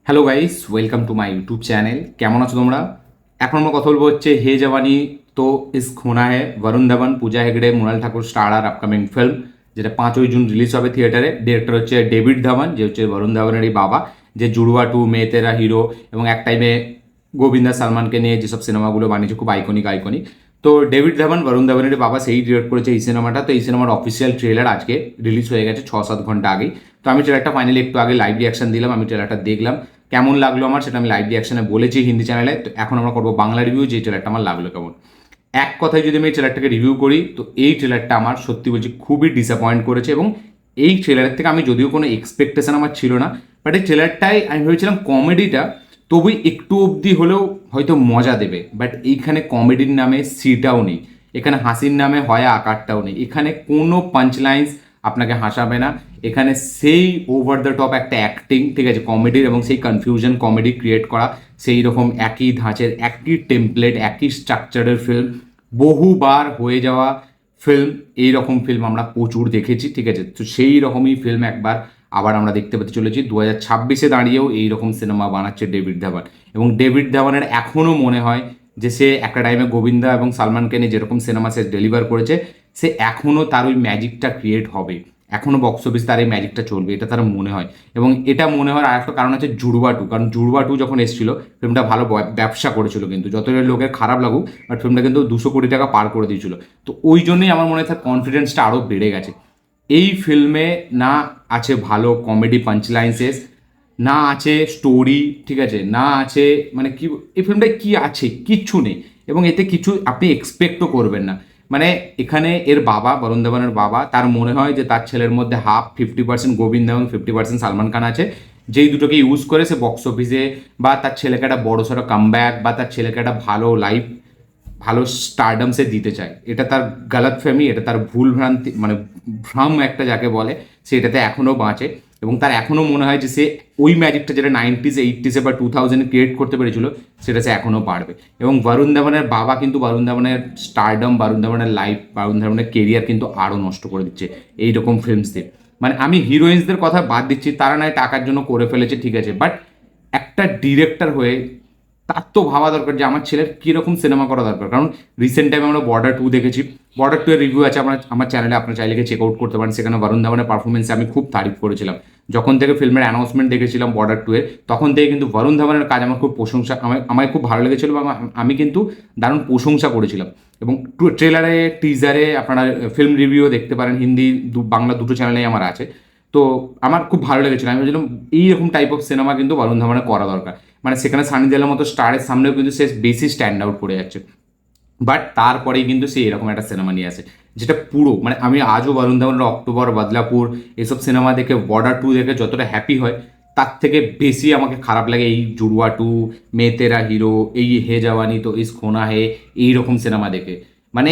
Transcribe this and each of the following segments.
Hello guys, welcome to my YouTube channel. কেমন আছো তোমরা? এখন আমরা কথা বলবো হচ্ছে হে জওয়ানি তো ইস খোনা হে, বরুণ ধাবান, পূজা হেগড়ে, মৃণাল ঠাকুর স্টার আর আপকামিং ফিল্ম, যেটা 5ই জুন রিলিজ হবে থিয়েটারে। ডিরেক্টর হচ্ছে ডেভিড ধাওয়ান, যে হচ্ছে বরুণ ধাওয়ানেরই বাবা, যে জুড়ওয়া টু, মে তেরা হিরো এবং এক টাইমে গোবিন্দা সালমানকে নিয়ে যেসব সিনেমাগুলো বানিয়েছে খুব আইকনিক আইকনিক। তো ডেভিড ধাওয়ান, বরুণ ধাওয়ানের বাবা, সেই ডিরেক্ট করেছে এই সিনেমাটা। তো এই সিনেমার অফিসিয়াল ট্রেলার আজকে রিলিজ হয়ে গেছে 6-7 ঘন্টা আগেই। তো আমি ট্রেলারটা ফাইনালি একটু আগে লাইভ রিয়াকশন দিলাম, আমি ট্রেলারটা দেখলাম কেমন লাগলো আমার, সেটা আমি লাইভ রিয়াকশনে বলেছি হিন্দি চ্যানেলে। তো এখন আমরা করবো বাংলা রিভিউ, যে ট্রেলারটা আমার লাগলো কেমন। এক কথায় যদি আমি এই ট্রেলারটাকে রিভিউ করি, তো এই ট্রেলারটা আমার সত্যি বলছি খুবই ডিসঅ্যাপয়েন্ট করেছে। এবং এই ট্রেলারের থেকে আমি যদিও কোনো এক্সপেকটেশন আমার ছিল না, বাট এই ট্রেলারটাই আমি ভেবেছিলাম কমেডিটা তবুই একটু অবধি হলেও হয়তো মজা দেবে। বাট এইখানে কমেডির নামে সিটাও নেই, এখানে হাসির নামে হয় আকারটাও নেই, এখানে কোনো পাঞ্চ লাইন্স আপনাকে হাসাবে না। এখানে সেই ওভার দ্য টপ একটা অ্যাক্টিং, ঠিক আছে, কমেডির, এবং সেই কনফিউশন কমেডি ক্রিয়েট করা, সেই রকম একই ধাঁচের, একই টেমপ্লেট, একই স্ট্রাকচারের ফিল্ম, বহুবার হয়ে যাওয়া ফিল্ম। এই রকম ফিল্ম আমরা প্রচুর দেখেছি, ঠিক আছে। তো সেই রকমই ফিল্ম একবার আবার আমরা দেখতে পেতে চলেছি। 2026-এ দাঁড়িয়েও এই রকম সিনেমা বানাচ্ছে ডেভিড ধাওয়ান। এবং ডেভিড ধাওয়ানের এখনও মনে হয় যে সে একটা টাইমে গোবিন্দা এবং সালমানকে নিয়ে যেরকম সিনেমা সে ডেলিভার করেছে, সে এখনও তার ওই ম্যাজিকটা ক্রিয়েট হবে, এখনও বক্স অফিস তার এই ম্যাজিকটা চলবে, এটা তার মনে হয়। এবং এটা মনে হওয়ার আর একটা কারণ আছে জুড়ওয়া টু। কারণ জুড়ওয়া টু যখন এসেছিল, ফিল্মটা ভালো ব্যবসা করেছিল, কিন্তু যত লোকের খারাপ লাগুক, বাট ফিল্মটা কিন্তু 200 কোটি টাকা পার করে দিয়েছিল। তো ওই জন্যই আমার মনে হয় তার কনফিডেন্সটা আরও বেড়ে গেছে। এই ফিল্মে না আছে ভালো কমেডি পাঞ্চলাইন্সেস, না আছে স্টোরি, ঠিক আছে, না আছে মানে কি, এই ফিল্মটায় কি আছে, কিচ্ছু নেই। এবং এতে কিছু আপনি এক্সপেক্টও করবেন না। মানে এখানে এর বাবা, বরুণ ধাওয়ানের বাবা, তার মনে হয় যে তার ছেলের মধ্যে 50% গোবিন্দ এবং 50% সালমান খান আছে, যেই দুটোকে ইউজ করে সে বক্স অফিসে বা তার ছেলেকে একটা বড়সড় কামব্যাক বা তার ছেলেকে একটা ভালো লাইফ, ভালো স্টারডাম সে দিতে চায়। এটা তার গালাত ফ্যামি, এটা তার ভুল ভ্রান্তি, মানে ভ্রম একটা যাকে বলে, সে এটাতে এখনও বাঁচে। এবং তার এখনও মনে হয় যে সে ওই ম্যাজিকটা যেটা 90s 80s বা 2000-এ ক্রিয়েট করতে পেরেছিল, সেটা সে এখনও পারবে। এবং বরুণ ধাওয়ানের বাবা কিন্তু বরুণ ধাওয়ানের স্টারডম, বরুণ ধাওয়ানের লাইফ, বরুণ ধাওয়ানের কেরিয়ার কিন্তু আরও নষ্ট করে দিচ্ছে এইরকম ফিল্মস দিয়ে। মানে আমি হিরোইন্সদের কথা বাদ দিচ্ছি, তারা নয় টাকার জন্য করে ফেলেছে, ঠিক আছে, বাট একটা ডিরেক্টর হয়ে তার তো ভাবা দরকার যে আমার ছেলের কীরকম সিনেমা করা দরকার। কারণ রিসেন্ট টাইমে আমরা বর্ডার 2 দেখেছি, বর্ডার 2 এর রিভিউ আছে আমার চ্যানেলে, আপনার চাইলে চেক আউট করতে পারেন। সেখানে বরুণ ধাওয়ানের পারফরমেন্সে আমি খুব তারিফ করেছিলাম। যখন থেকে ফিল্মের অ্যানাউন্সমেন্ট দেখেছিলাম বর্ডার 2 এর, তখন থেকে কিন্তু বরুণ ধাওয়ানের কাজ আমার খুব প্রশংসা, আমার খুব ভালো লেগেছিল এবং আমি কিন্তু দারুণ প্রশংসা করেছিলাম। এবং ট্রেলারে, টিজারে আপনারা ফিল্ম রিভিউ দেখতে পারেন, হিন্দি বাংলা দুটো চ্যানেলেই আমার আছে। তো আমার খুব ভালো লেগেছিল, আমি ভাবছিলাম এইরকম টাইপ অফ সিনেমা কিন্তু বরুণ ধাওয়ানের করা দরকার। মানে সেখানে সানি দেওয়ালের মতো স্টারের সামনেও কিন্তু সে বেশি স্ট্যান্ড আউট করে যাচ্ছে। বাট তারপরেই কিন্তু সে এরকম একটা সিনেমা নিয়ে আসে, যেটা পুরো, মানে আমি আজও বরুণ ধাওয়ানের অক্টোবর, বদলাপুর এসব সিনেমা দেখে, বর্ডার 2 দেখে যতটা হ্যাপি হয়, তার থেকে বেশি আমাকে খারাপ লাগে এই জুড়ওয়া টু, মে তেরা হিরো, এই হে জওয়ানি তো ইস খোনা হে, এইরকম সিনেমা দেখে। মানে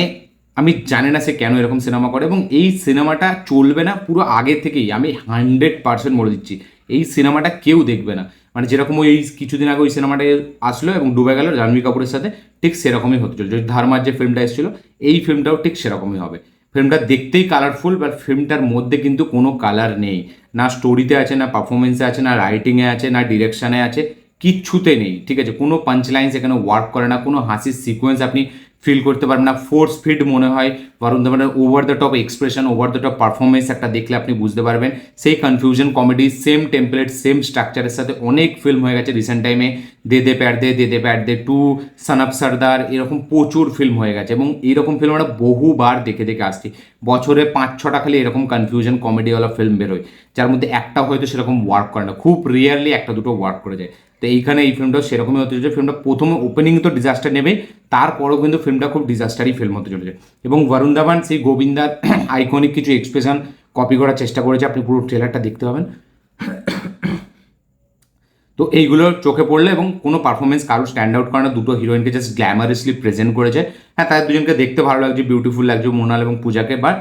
আমি জানি না সে কেন এরকম সিনেমা করে। এবং এই সিনেমাটা চলবে না পুরো আগে থেকেই, আমি 100% বলে দিচ্ছি, এই সিনেমাটা কেউ দেখবে না। মানে যেরকম ওই কিছুদিন আগে ওই সিনেমাটা আসলো এবং ডুবে গেল জাহ্নবী কাপুরের সাথে, ঠিক সেরকমই হতে চলছে। ধারমার যে ফিল্মটা এসেছিল, এই ফিল্মটাও ঠিক সেরকমই হবে। ফিল্মটা দেখতেই কালারফুল, বাট ফিল্মটার মধ্যে কিন্তু কোনো কালার নেই, না স্টোরিতে আছে, না পারফরমেন্সে আছে, না রাইটিংয়ে আছে, না ডিরেকশানে আছে, কিচ্ছুতে নেই, ঠিক আছে। কোনো পাঞ্চ লাইন্স এখানে ওয়ার্ক করে না, কোনো হাসির সিকোয়েন্স আপনি ফিল করতে পারবেন না, ফোর্স ফিড মনে হয়। বরুণ ধাওয়ানের over the top expression, over the top performance একটা দেখলে আপনি বুঝতে পারবেন। সেই confusion comedy, same template, same স্ট্রাকচারের সাথে অনেক ফিল্ম হয়ে গেছে রিসেন্ট টাইমে। দে দে প্যার দে, দে দে প্যার দে টু, সন অফ সর্দার, এরকম প্রচুর ফিল্ম হয়ে গেছে। এবং এইরকম ফিল্ম আমরা বহুবার দেখে দেখে আসছি। বছরে 5-6টা খালি এরকম কনফিউশন কমেডিওয়ালা ফিল্ম বেরোয়, যার মধ্যে একটা হয়তো সেরকম ওয়ার্ক করে না, খুব রিয়ারলি একটা দুটো ওয়ার্ক করে যায়। তো এইখানে এই ফিল্মটাও সেরকমই হতে চলেছে। ফিল্মটা প্রথমে ওপেনিং তো ডিজাস্টার নেবে, তারপরেও কিন্তু ফিল্মটা খুব ডিজাস্টারই ফিল্ম হতে চলেছে। এবং বরুণ ধাওয়ান সেই গোবিন্দার আইকনিক কিছু এক্সপ্রেশন কপি করার চেষ্টা করেছে, আপনি পুরো ট্রেলারটা দেখতে পাবেন। তো এইগুলো চোখে পড়লে, এবং কোনো পারফরমেন্স কারো স্ট্যান্ড আউট করে না, দুটো হিরোইনকে জাস্ট গ্ল্যামারাসলি প্রেজেন্ট করেছে। হ্যাঁ, তাদের দুজনকে দেখতে ভালো লাগছে, বিউটিফুল লাগছে মোনাল এবং পূজাকে, বাট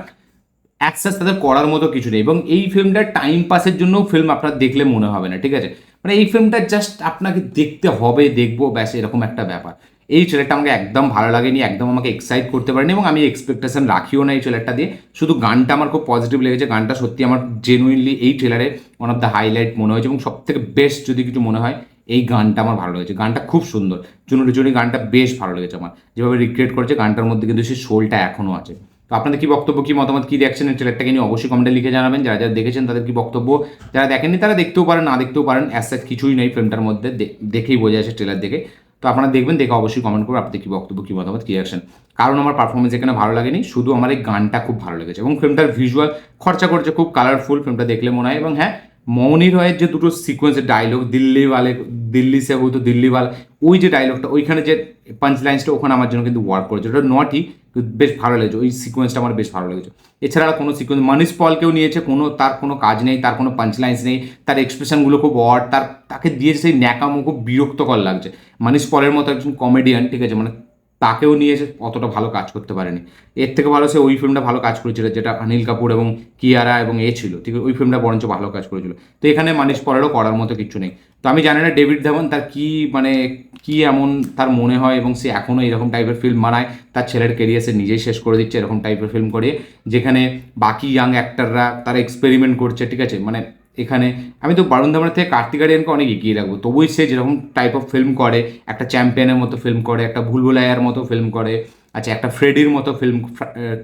অ্যাক্সেস তাদের করার মতো কিছু নেই। এবং এই ফিল্মটা টাইম পাসের জন্য ফিল্ম আপনার দেখলে মনে হবে না, ঠিক আছে। মানে এই ফিল্মটা জাস্ট আপনাকে দেখতে হবে, দেখবো ব্যাস, এরকম একটা ব্যাপার। এই ট্রেলারটা আমাকে একদম ভালো লাগেনি, একদম আমাকে এক্সাইট করতে পারেনি এবং আমি এক্সপেকটেশন রাখিও না এই ট্রেলারটা দিয়ে। শুধু গানটা আমার খুব পজিটিভ লেগেছে, গানটা সত্যি আমার জেনুইনলি এই ট্রেলারে ওয়ান অফ দ্য হাইলাইট মনে হয়েছে এবং সবথেকে বেস্ট যদি কিছু মনে হয় এই গানটা আমার ভালো লেগেছে। গানটা খুব সুন্দর, চুনুরি চুনি গানটা বেশ ভালো লেগেছে আমার, যেভাবে রিক্রিয়েট করেছে গানটার মধ্যে কিন্তু সেই সোলটা এখনও আছে। তো আপনাদের কি বক্তব্য, কি মতামত, কি রিয়াকশন এই ট্রেলারটাকে নিয়ে অবশ্যই কমেন্টে লিখে জানাবেন। যারা যারা দেখেছেন তাদের কি বক্তব্য, যারা দেখেননি তারা দেখতেও পারেন, না দেখতেও পারেন, অ্যাজ সাচ কিছুই নেই ফিল্মটার মধ্যে, দেখেই বোঝা যাচ্ছে ট্রেলার দেখে। তো আপনারা দেখবেন, দেখে অবশ্যই কমেন্ট করবেন আপনাদের কি বক্তব্য, কি মতামত, কি রিয়াকশন। কারণ আমার পারফরমেন্স এখানে ভালো লাগেনি, শুধু আমার এই গানটা খুব ভালো লেগেছে এবং ফিল্মটার ভিজুয়াল খরচা করেছে, খুব কালারফুল ফিল্মটা দেখলে মনে হয়। এবং হ্যাঁ, মৌনি রয়ের যে দুটো সিকোয়েন্সের ডায়লগ, দিল্লি সে হয়তো দিল্লিওয়াল, ওই যে ডায়লগটা, ওইখানে যে পাঞ্চ লাইন্সটা, ওখানে আমার জন্য কিন্তু ওয়ার্ক করেছে, ওটা নটই বেশ ভালো লেগেছে, ওই সিকোয়েন্সটা আমার বেশ ভালো লেগেছে। এছাড়া আর কোনো সিকোয়েন্স, মানিস পলকেও নিয়েছে, তার কোনো কাজ নেই, তার কোনো পাঞ্চ লাইন্স নেই, তার এক্সপ্রেশনগুলো খুব অড, তাকে দিয়েছে সেই ন্যাকামো, খুব বিরক্তকর লাগছে। মানিস পলের মতো একজন কমেডিয়ান, ঠিক আছে, মানে তাকেও নিয়ে এসে অতটা ভালো কাজ করতে পারেনি। এর থেকে ভালো সে ওই ফিল্মটা ভালো কাজ করেছিল, যেটা অনিল কাপুর এবং কিয়ারা এবং ছিল, ঠিক আছে, ওই ফিল্মটা বরঞ্চ ভালো কাজ করেছিল। তো এখানে মানিস পলেরও করার মতো কিছু নেই। তো আমি জানি না ডেভিড ধাওয়ান তার কি মানে কি এমন তার মনে হয় এবং সে এখনও এরকম টাইপের ফিল্ম বানায়, তার ছেলের কেরিয়ার সে নিজেই শেষ করে দিচ্ছে এরকম টাইপের ফিল্ম করে, যেখানে বাকি ইয়াং অ্যাক্টাররা তারা এক্সপেরিমেন্ট করছে, ঠিক আছে। মানে এখানে আমি তো বরুণ ধাওয়ানের থেকে কার্তিক আরিয়ানকে অনেক এগিয়ে রাখবো, তবুই সে যেরকম টাইপ অফ ফিল্ম করে, একটা চ্যাম্পিয়নের মতো ফিল্ম করে, একটা ভুলভুলাইয়ার মতো ফিল্ম করে, আচ্ছা একটা ফ্রেডির মতো ফিল্ম,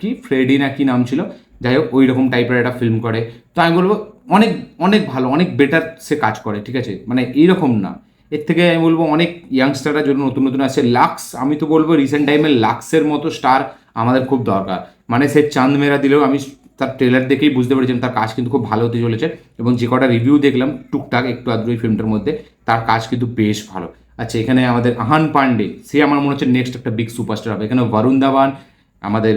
কি ফ্রেডি না কি নাম ছিল, যাই হোক ওই রকম টাইপের একটা ফিল্ম করে। তো আমি বলবো অনেক অনেক ভালো, অনেক বেটার সে কাজ করে, ঠিক আছে, মানে এইরকম না। এর থেকে আমি বলবো অনেক ইয়াংস্টাররা যদি নতুন নতুন আসে, লাক্স, আমি তো বলবো রিসেন্ট টাইমে লাক্সের মতো স্টার আমাদের খুব দরকার। মানে সে চাঁদ মেরা দিলেও আমি তার ট্রেলার দেখেই বুঝতে পেরেছিলাম তার কাজ কিন্তু খুব ভালো হতে চলেছে এবং যে কটা রিভিউ দেখলাম টুকটাক একটু আধটু এই ফিল্মটার মধ্যে, তার কাজ কিন্তু বেশ ভালো। আচ্ছা এখানে আমাদের আহান পান্ডে, সে আমার মনে হচ্ছে নেক্সট একটা বিগ সুপারস্টার হবে। এখানে বরুণ ধাওয়ান, আমাদের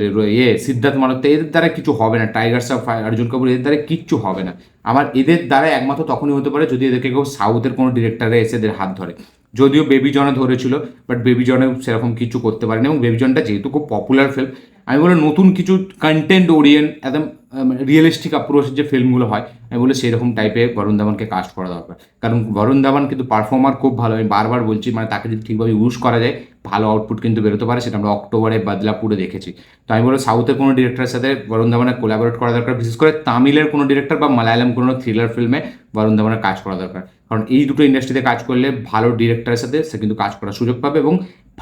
সিদ্ধার্থ মালহোত্রা, এদের দ্বারা কিছু হবে না, টাইগার শ্রফ, অর্জুন কাপুর, এদের দ্বারা কিচ্ছু হবে না। আমার এদের দ্বারা একমাত্র তখনই হতে পারে যদি এদেরকে কেউ সাউথের কোনো ডিরেক্টরে এসে এদের হাত ধরে। যদিও বেবি জনে ধরেছিল, বাট বেবি জনে সেরকম কিছু করতে পারেনি এবং বেবি জনটা যেহেতু খুব পপুলার ফিল্ম, আমি বলে নতুন কিছু কন্টেন্ট ওরিয়েন্ট একদম রিয়েলিস্টিক অ্যাপ্রোচের যে ফিল্মগুলো হয়, আমি বলে সেরকম টাইপের বরুণ ধাওয়ানকে কাস্ট করা দরকার। কারণ বরুণ ধাওয়ান কিন্তু পারফর্মার খুব ভালো, আমি বারবার বলছি, মানে তাকে যদি ঠিকভাবে ইউজ করা যায় ভালো আউটপুট কিন্তু বেরোতে পারে, সেটা আমরা অক্টোবরে বাদলাপুরে দেখেছি। তো আমি বলবো সাউথের কোনো ডিরেক্টরের সাথে বরুণ ধাওয়ানের কোলাবোরেট করা দরকার, বিশেষ করে তামিলের কোনো ডিরেক্টর বা মালায়ালাম কোনো থ্রিলার ফিল্মে বরুণ ধাওয়ানের কাজ করা দরকার। কারণ এই দুটো ইন্ডাস্ট্রিতে কাজ করলে ভালো ডিরেক্টরের সাথে সে কিন্তু কাজ করার সুযোগ পাবে এবং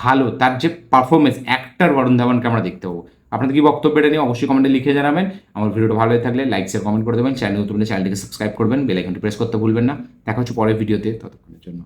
ভালো তার যে পারফরমেন্স, অ্যাক্টর বরুণ ধাওয়ানকে আমরা দেখতে পাবো। আপনাদের কি বক্তব্য এটা নিয়ে অবশ্যই কমেন্টে লিখে জানাবেন। আমার ভিডিওটা ভালো হয়ে থাকলে লাইক শেয়ার কমেন্ট করে দেবেন, চ্যানেল নতুন হলে চ্যানেলটিকে সাবস্ক্রাইব করবেন, বেল আইকনটি প্রেস করতে ভুলবেন না। দেখা হচ্ছে পরের ভিডিওতে, ততক্ষণের জন্য।